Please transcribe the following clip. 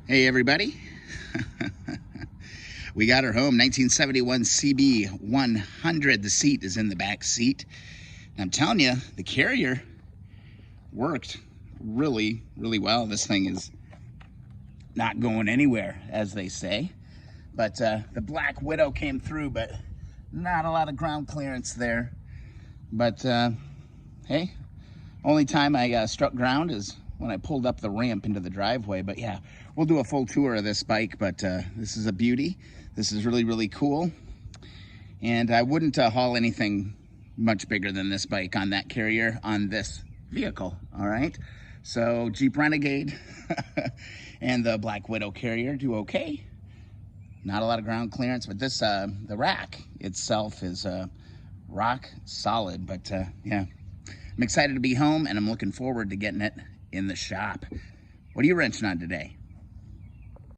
Hey everybody, we got her home, 1971 CB 100. The seat is in the back seat. And I'm telling you, the carrier worked really well. This thing is not going anywhere, as they say. But the Black Widow came through, but not a lot of ground clearance there. But hey, only time I struck ground is when I pulled up the ramp into the driveway. But yeah, we'll do a full tour of this bike, but this is a beauty. This is really cool. And I wouldn't haul anything much bigger than this bike on that carrier on this vehicle, all right? So Jeep Renegade and the Black Widow carrier do okay. Not a lot of ground clearance, but this, the rack itself is rock solid, but yeah. I'm excited to be home, and I'm looking forward to getting it in the shop. What are you wrenching on today?